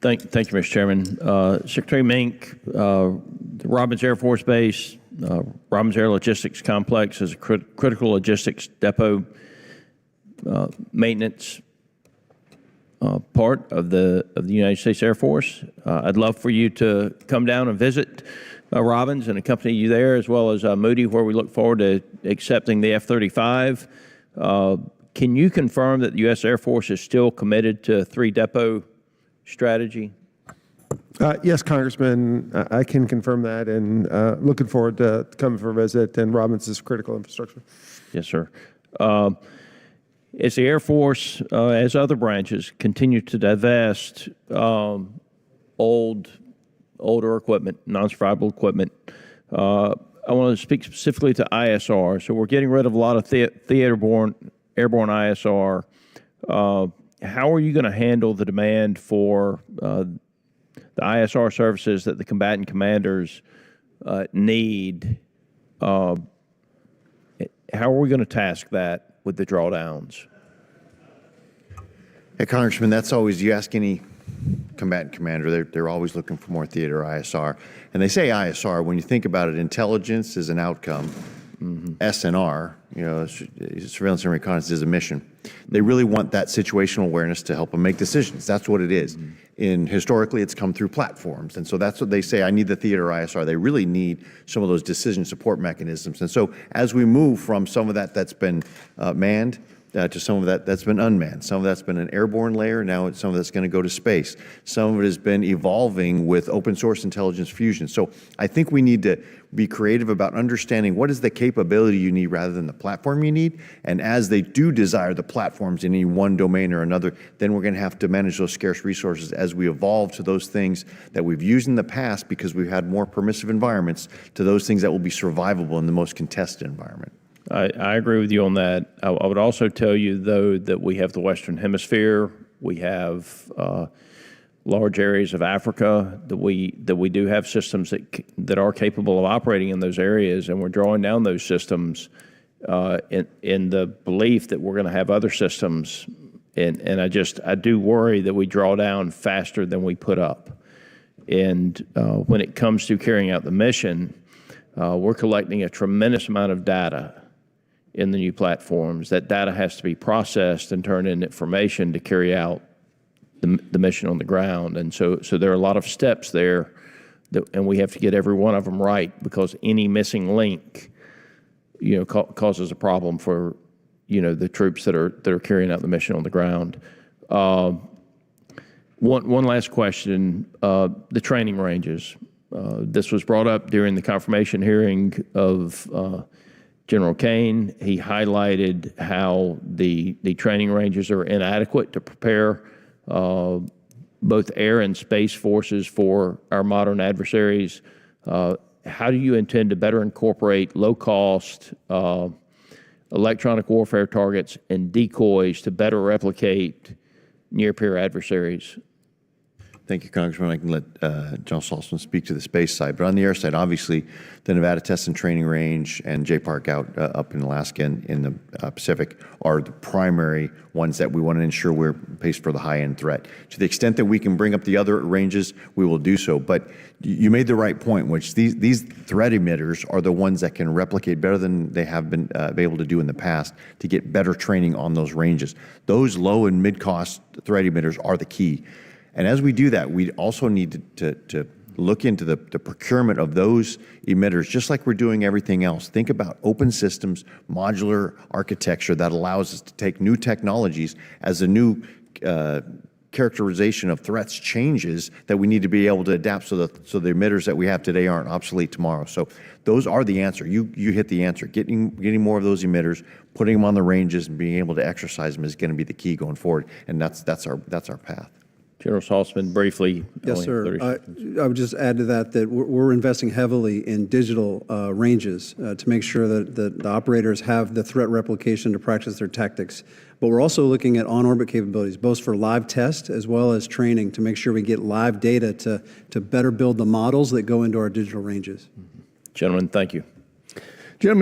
Thank you, Mr. Chairman. Secretary Meink, the Robins Air Force Base, Robins Air Logistics Complex is a critical logistics depot maintenance part of the United States Air Force. I'd love for you to come down and visit Robins and accompany you there, as well as Moody, where we look forward to accepting the F-35. Can you confirm that the U.S. Air Force is still committed to a 3-depot strategy? Yes, Congressman, I can confirm that, and looking forward to coming for a visit. And Robins is critical infrastructure. Yes, sir. As the Air Force, as other branches, continue to divest older equipment, non-survivable equipment, I want to speak specifically to ISR. So we're getting rid of a lot of airborne ISR. How are you going to handle the demand for the ISR services that the combatant commanders need? How are we going to task that with the drawdowns? Hey, Congressman, that's always, you ask any combatant commander, they're always looking for more theater ISR. And they say ISR, when you think about it, intelligence is an outcome. SNR, surveillance and reconnaissance, is a mission. They really want that situational awareness to help them make decisions. That's what it is. Historically, it's come through platforms. And so that's what they say, I need the theater ISR. They really need some of those decision support mechanisms. And so as we move from some of that that's been manned to some of that that's been unmanned, some of that's been an airborne layer, now some of that's going to go to space. Some of it has been evolving with open source intelligence fusion. So I think we need to be creative about understanding what is the capability you need rather than the platform you need. And as they do desire the platforms in any one domain or another, then we're going to have to manage those scarce resources as we evolve to those things that we've used in the past because we've had more permissive environments to those things that will be survivable in the most contested environment. I agree with you on that. I would also tell you, though, that we have the Western Hemisphere. We have large areas of Africa that we do have systems that are capable of operating in those areas, and we're drawing down those systems in the belief that we're going to have other systems. And I do worry that we draw down faster than we put up. And when it comes to carrying out the mission, we're collecting a tremendous amount of data in the new platforms. That data has to be processed and turned into information to carry out the mission on the ground. And so there are a lot of steps there, and we have to get every one of them right, because any missing link, causes a problem for, the troops that are carrying out the mission on the ground. One last question, the training ranges. This was brought up during the confirmation hearing of General Kane. He highlighted how the training ranges are inadequate to prepare both air and space forces for our modern adversaries. How do you intend to better incorporate low-cost electronic warfare targets and decoys to better replicate near-peer adversaries? Thank you, Congressman. I can let General Saltzman speak to the space side. But on the air side, obviously, the Nevada Test and Training Range and J-Park out up in Alaska and in the Pacific are the primary ones that we want to ensure we're paced for the high-end threat. To the extent that we can bring up the other ranges, we will do so. But you made the right point, which these threat emitters are the ones that can replicate better than they have been able to do in the past to get better training on those ranges. Those low and mid-cost threat emitters are the key. And as we do that, we also need to look into the procurement of those emitters, just like we're doing everything else. Think about open systems, modular architecture that allows us to take new technologies as a new characterization of threats changes, that we need to be able to adapt so the emitters that we have today aren't obsolete tomorrow. So those are the answer. You hit the answer. Getting more of those emitters, putting them on the ranges, and being able to exercise them is going to be the key going forward. And that's our path. General Saltzman, briefly. Yes, sir. I would just add to that we're investing heavily in digital ranges to make sure that the operators have the threat replication to practice their tactics. But we're also looking at on-orbit capabilities, both for live test as well as training, to make sure we get live data to better build the models that go into our digital ranges. Gentlemen, thank you. Gentlemen.